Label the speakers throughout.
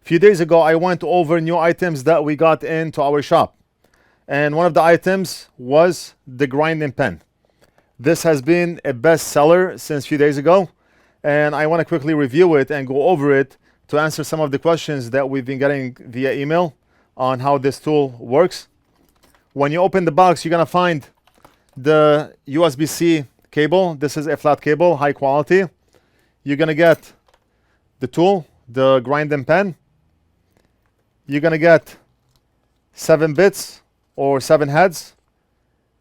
Speaker 1: few days ago, I went over new items that we got into our shop. And one of the items was the grinding pen. This has been a best seller since a few days ago. And I want to quickly review it and go over it to answer some of the questions that we've been getting via email on how this tool works. When you open the box, you're going to find the USB-C cable. This is a flat cable, high quality. You're going to get the tool, the grinding pen. You're going to get 7 bits or 7 heads.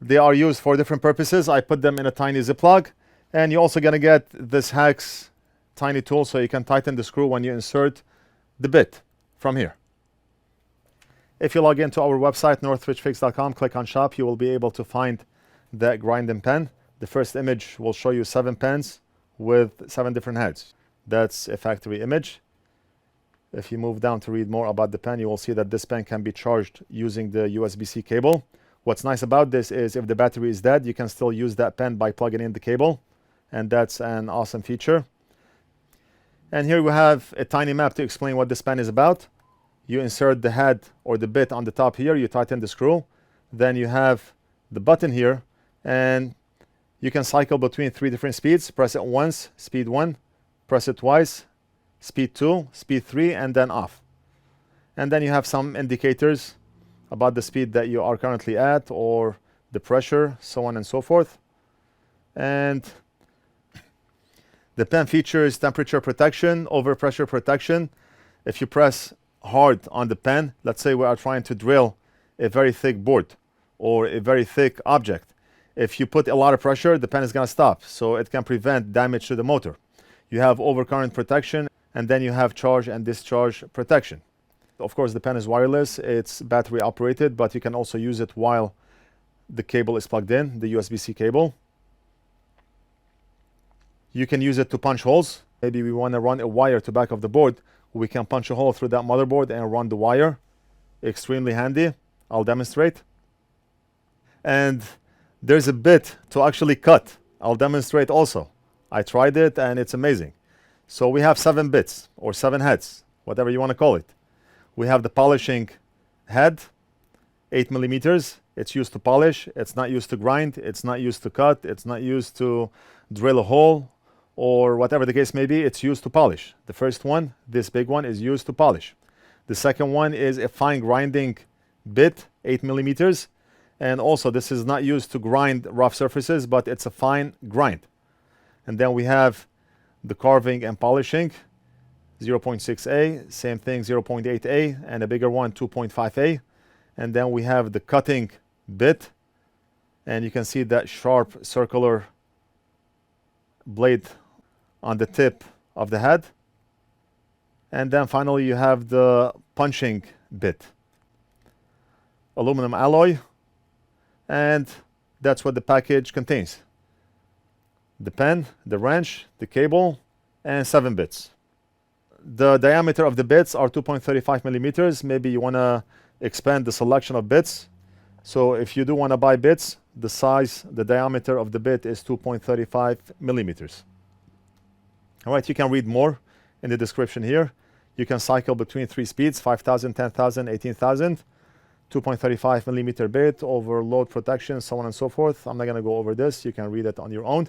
Speaker 1: They are used for different purposes. I put them in a tiny Ziploc. And you're also going to get this hex tiny tool so you can tighten the screw when you insert the bit from here. If you log into our website, NorthridgeFix.com, click on shop, you will be able to find that grinding pen. The first image will show you 7 pens with 7 different heads. That's a factory image. If you move down to read more about the pen, you will see that this pen can be charged using the USB-C cable. What's nice about this is if the battery is dead, you can still use that pen by plugging in the cable. And that's an awesome feature. And here we have a tiny map to explain what this pen is about. You insert the head or the bit on the top here, you tighten the screw. Then you have the button here, and you can cycle between 3 different speeds. Press it once, speed 1. Press it twice, speed 2, speed 3, and then off. And then you have some indicators about the speed that you are currently at or the pressure, so on and so forth. And the pen features temperature protection, overpressure protection. If you press hard on the pen, let's say we are trying to drill a very thick board or a very thick object. If you put a lot of pressure, the pen is going to stop, so it can prevent damage to the motor. You have overcurrent protection, and then you have charge and discharge protection. Of course, the pen is wireless, it's battery operated, but you can also use it while the cable is plugged in, the USB-C cable. You can use it to punch holes. Maybe we want to run a wire to back of the board. We can punch a hole through that motherboard and run the wire. Extremely handy. I'll demonstrate. And there's a bit to actually cut. I'll demonstrate also. I tried it and it's amazing. So we have 7 bits or 7 heads, whatever you want to call it. We have the polishing head, 8 millimeters. It's used to polish. It's not used to grind. It's not used to cut. It's not used to drill a hole, or whatever the case may be. It's used to polish. The first one, this big one, is used to polish. The second one is a fine grinding bit, 8 millimeters. And also this is not used to grind rough surfaces, but it's a fine grind. And then we have the carving and polishing, 0.6A, same thing, 0.8A, and a bigger one, 2.5A. And then we have the cutting bit, and you can see that sharp circular blade on the tip of the head. And then finally you have the punching bit, aluminum alloy, and that's what the package contains: the pen, the wrench, the cable, and 7 bits. The diameter of the bits are 2.35 millimeters. Maybe you want to expand the selection of bits. So if you do want to buy bits, the size, the diameter of the bit is 2.35 millimeters. All right, you can read more in the description here. You can cycle between 3 speeds, 5,000, 10,000, 18,000, 2.35 millimeter bit, overload protection, so on and so forth. I'm not going to go over this. You can read it on your own.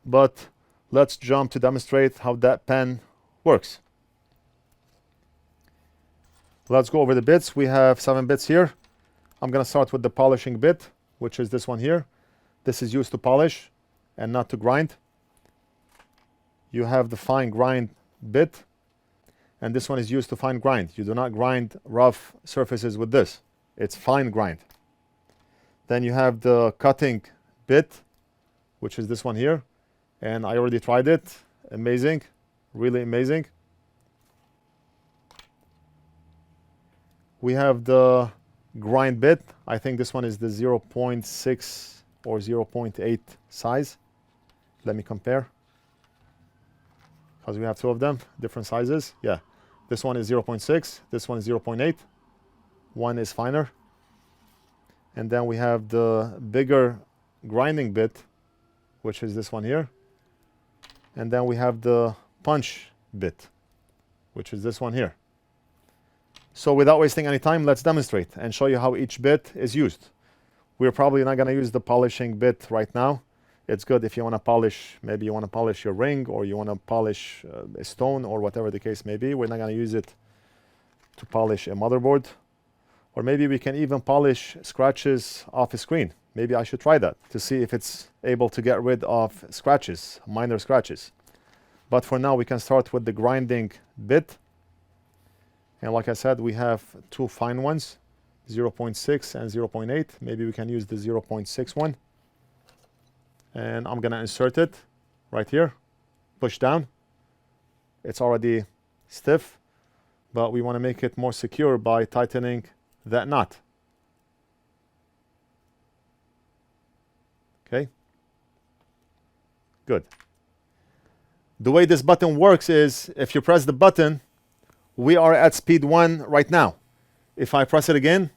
Speaker 1: But let's jump to demonstrate how that pen works. Let's go over the bits. We have 7 bits here. I'm going to start with the polishing bit, which is this one here. This is used to polish and not to grind. You have the fine grind bit, and this one is used to fine grind. You do not grind rough surfaces with this. It's fine grind. Then you have the cutting bit, which is this one here. And I already tried it. Amazing. Really amazing. We have the grind bit. I think this one is the 0.6 or 0.8 size. Let me compare, because we have 2 of them, different sizes. Yeah, this one is 0.6, this one is 0.8. One is finer. And then we have the bigger grinding bit, which is this one here. And then we have the punch bit, which is this one here. So without wasting any time, let's demonstrate and show you how each bit is used. We're probably not going to use the polishing bit right now. It's good if you want to polish, maybe you want to polish your ring, or you want to polish a stone, or whatever the case may be. We're not going to use it to polish a motherboard. Or maybe we can even polish scratches off a screen. Maybe I should try that to see if it's able to get rid of scratches, minor scratches. But for now, we can start with the grinding bit. And like I said, we have two fine ones, 0.6 and 0.8. Maybe we can use the 0.6 one. And I'm going to insert it right here, push down. It's already stiff, but we want to make it more secure by tightening that nut. Okay, good. The way this button works is if you press the button, we are at speed 1 right now. If I press it again,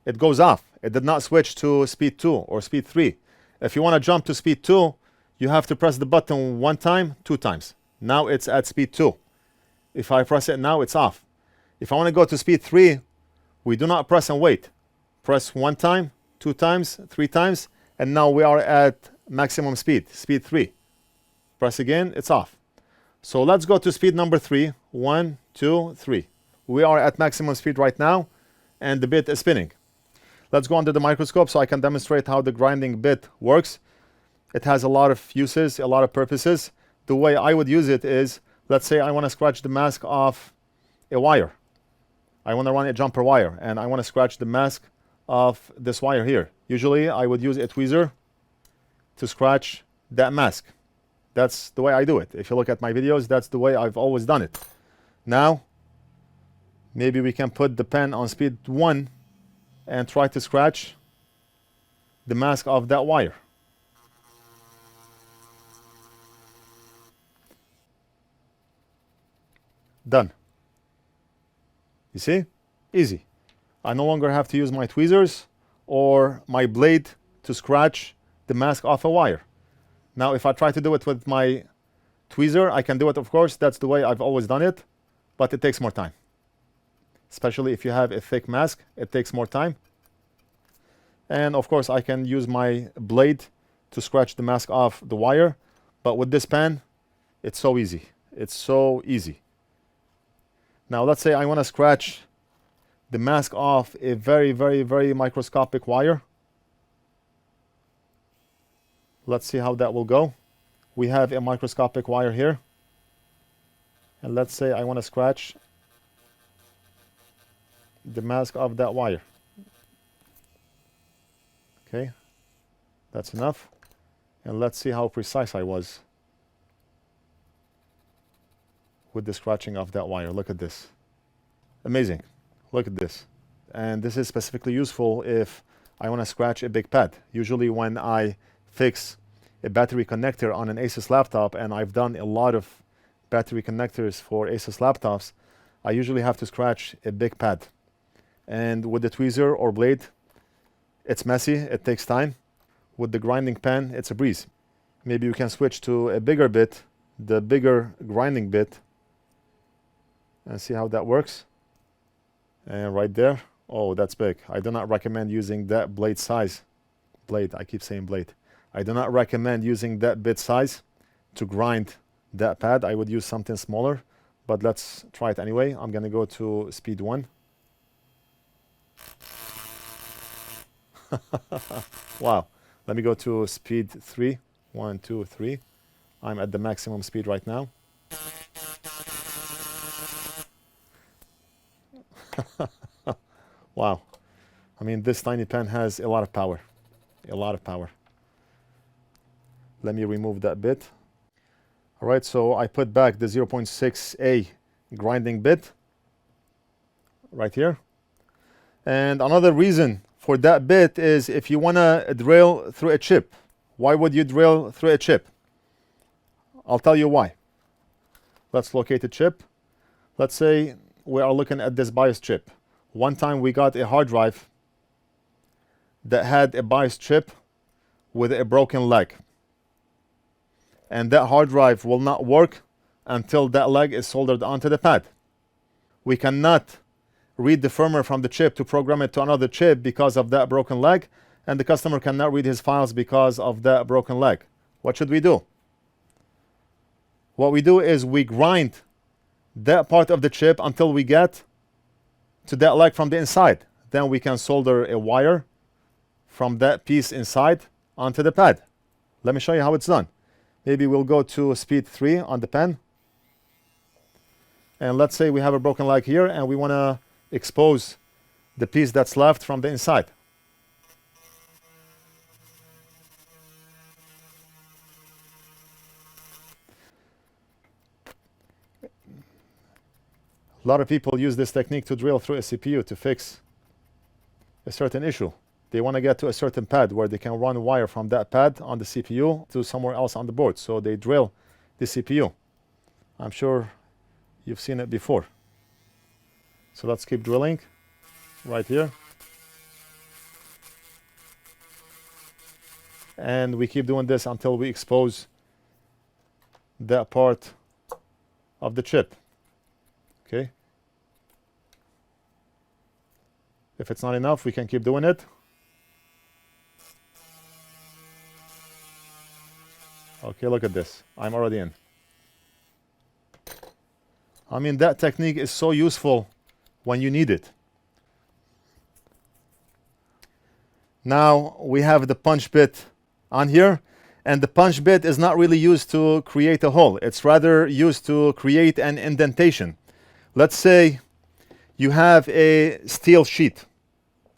Speaker 1: it goes off. It did not switch to speed 2 or speed 3. If you want to jump to speed 2, you have to press the button 1 time, 2 times. Now it's at speed 2. If I press it now, it's off. If I want to go to speed 3, we do not press and wait. Press 1 time, 2 times, 3 times, and now we are at maximum speed, speed 3. Press again, it's off. So let's go to speed number 3. 1, 2, 3. We are at maximum speed right now, and the bit is spinning. Let's go under the microscope so I can demonstrate how the grinding bit works. It has a lot of uses, a lot of purposes. The way I would use it is, let's say I want to scratch the mask off a wire. I want to run a jumper wire, and I want to scratch the mask of this wire here. Usually I would use a tweezer to scratch that mask. That's the way I do it. If you look at my videos, that's the way I've always done it. Now, maybe we can put the pen on speed 1 and try to scratch the mask of that wire. Done. You see? Easy. I no longer have to use my tweezers or my blade to scratch the mask off a wire. Now, if I try to do it with my tweezer, I can do it, of course. That's the way I've always done it, but it takes more time. Especially if you have a thick mask, it takes more time. And of course, I can use my blade to scratch the mask off the wire, but with this pen, it's so easy. It's so easy. Now, let's say I want to scratch the mask off a very, very, very microscopic wire. Let's see how that will go. We have a microscopic wire here. And let's say I want to scratch the mask of that wire. Okay, that's enough. And let's see how precise I was with the scratching of that wire. Look at this. Amazing. Look at this. And this is specifically useful if I want to scratch a big pad. Usually when I fix a battery connector on an Asus laptop, and I've done a lot of battery connectors for Asus laptops, I usually have to scratch a big pad. And with the tweezer or blade, it's messy, it takes time. With the grinding pen, it's a breeze. Maybe you can switch to a bigger bit, the bigger grinding bit, and see how that works. And right there, oh, that's big. I do not recommend using that blade size. Blade, I keep saying blade. I do not recommend using that bit size to grind that pad. I would use something smaller, but let's try it anyway. I'm going to go to speed 1. Wow. Let me go to speed 3. 1, 2, 3. I'm at the maximum speed right now. Wow. I mean, this tiny pen has a lot of power. A lot of power. Let me remove that bit. All right, so I put back the 0.6A grinding bit right here. And another reason for that bit is if you want to drill through a chip. Why would you drill through a chip? I'll tell you why. Let's locate a chip. Let's say we are looking at this BIOS chip. One time we got a hard drive that had a BIOS chip with a broken leg. And that hard drive will not work until that leg is soldered onto the pad. We cannot read the firmware from the chip to program it to another chip because of that broken leg, and the customer cannot read his files because of that broken leg. What should we do? What we do is we grind that part of the chip until we get to that leg from the inside. Then we can solder a wire from that piece inside onto the pad. Let me show you how it's done. Maybe we'll go to speed 3 on the pen. And let's say we have a broken leg here and we want to expose the piece that's left from the inside. A lot of people use this technique to drill through a CPU to fix a certain issue. They want to get to a certain pad where they can run wire from that pad on the CPU to somewhere else on the board. So they drill the CPU. I'm sure you've seen it before. So let's keep drilling right here. And we keep doing this until we expose that part of the chip. Okay. If it's not enough, we can keep doing it. Okay, look at this. I'm already in. I mean, that technique is so useful when you need it. Now we have the punch bit on here, and the punch bit is not really used to create a hole. It's rather used to create an indentation. Let's say you have a steel sheet,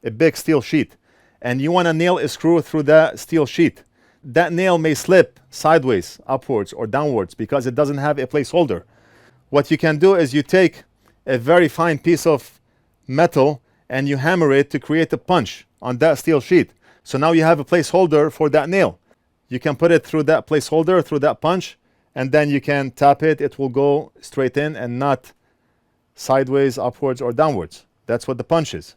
Speaker 1: a big steel sheet, and you want to nail a screw through that steel sheet. That nail may slip sideways, upwards, or downwards because it doesn't have a placeholder. What you can do is you take a very fine piece of metal and you hammer it to create a punch on that steel sheet. So now you have a placeholder for that nail. You can put it through that placeholder, through that punch, and then you can tap it. It will go straight in and not sideways, upwards, or downwards. That's what the punch is.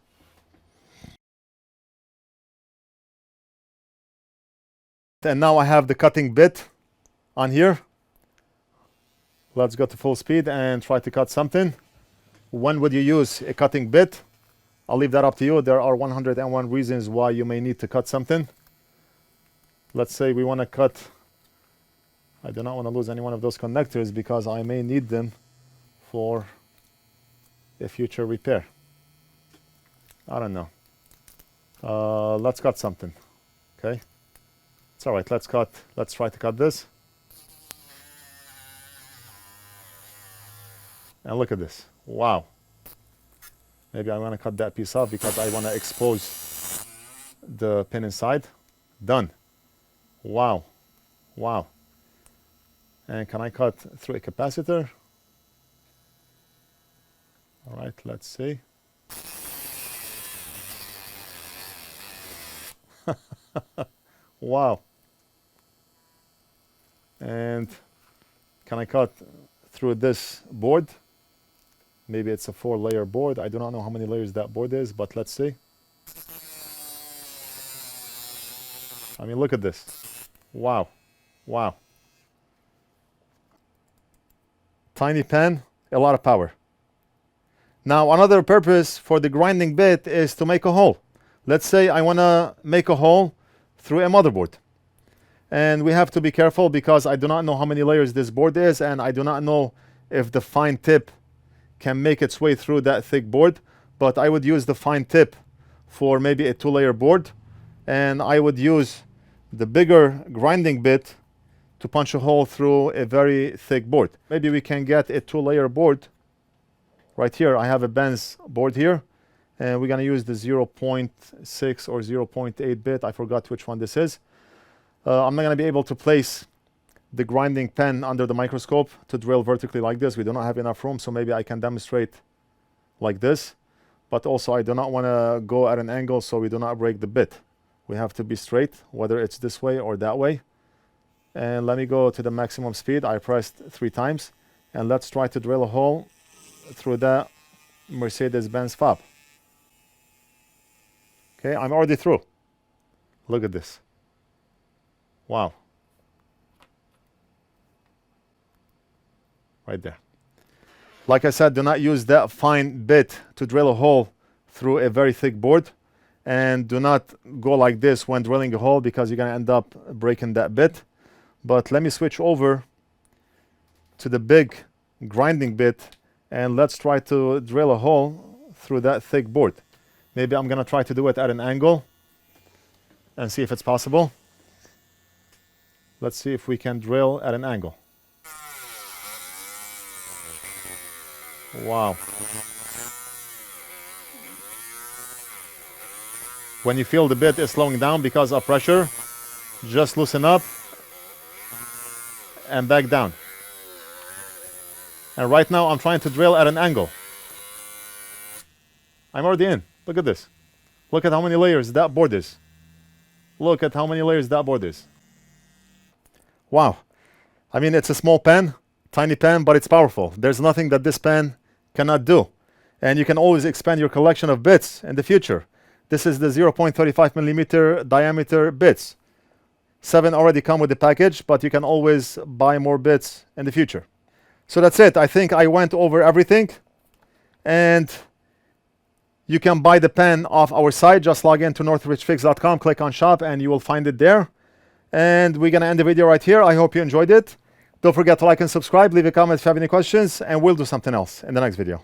Speaker 1: And now I have the cutting bit on here. Let's go to full speed and try to cut something. When would you use a cutting bit? I'll leave that up to you. There are 101 reasons why you may need to cut something. Let's say we want to cut. I do not want to lose any one of those connectors because I may need them for a future repair. I don't know. Let's cut something. Okay. It's all right. Let's try to cut this. And look at this. Wow. Maybe I want to cut that piece off because I want to expose the pin inside. Done. Wow. Wow. And can I cut through a capacitor? All right, let's see. Wow. And can I cut through this board? Maybe it's a 4-layer board. I do not know how many layers that board is, but let's see. I mean, look at this. Wow. Wow. Tiny pen, a lot of power. Now, another purpose for the grinding bit is to make a hole. Let's say I want to make a hole through a motherboard. And we have to be careful because I do not know how many layers this board is, and I do not know if the fine tip can make its way through that thick board. But I would use the fine tip for maybe a 2-layer board, and I would use the bigger grinding bit to punch a hole through a very thick board. Maybe we can get a 2-layer board right here. I have a Benz board here, and we're going to use the 0.6 or 0.8 bit. I forgot which one this is. I'm not going to be able to place the grinding pen under the microscope to drill vertically like this. We do not have enough room, so maybe I can demonstrate like this. But also I do not want to go at an angle so we do not break the bit. We have to be straight, whether it's this way or that way. And let me go to the maximum speed. I pressed 3 times. And let's try to drill a hole through that Mercedes-Benz fob. Okay, I'm already through. Look at this. Wow. Right there. Like I said, do not use that fine bit to drill a hole through a very thick board. And do not go like this when drilling a hole, because you're going to end up breaking that bit. But let me switch over to the big grinding bit, and let's try to drill a hole through that thick board. Maybe I'm going to try to do it at an angle and see if it's possible. Let's see if we can drill at an angle. Wow. When you feel the bit is slowing down because of pressure, just loosen up and back down. And right now I'm trying to drill at an angle. I'm already in. Look at this. Look at how many layers that board is. Look at how many layers that board is. Wow. I mean, it's a small pen, tiny pen, but it's powerful. There's nothing that this pen cannot do. And you can always expand your collection of bits in the future. This is the 0.35 millimeter diameter bits. 7 already come with the package, but you can always buy more bits in the future. So that's it. I think I went over everything. And you can buy the pen off our site. Just log in to NorthridgeFix.com, click on shop, and you will find it there. And we're going to end the video right here. I hope you enjoyed it. Don't forget to like and subscribe. Leave a comment if you have any questions, and we'll do something else in the next video.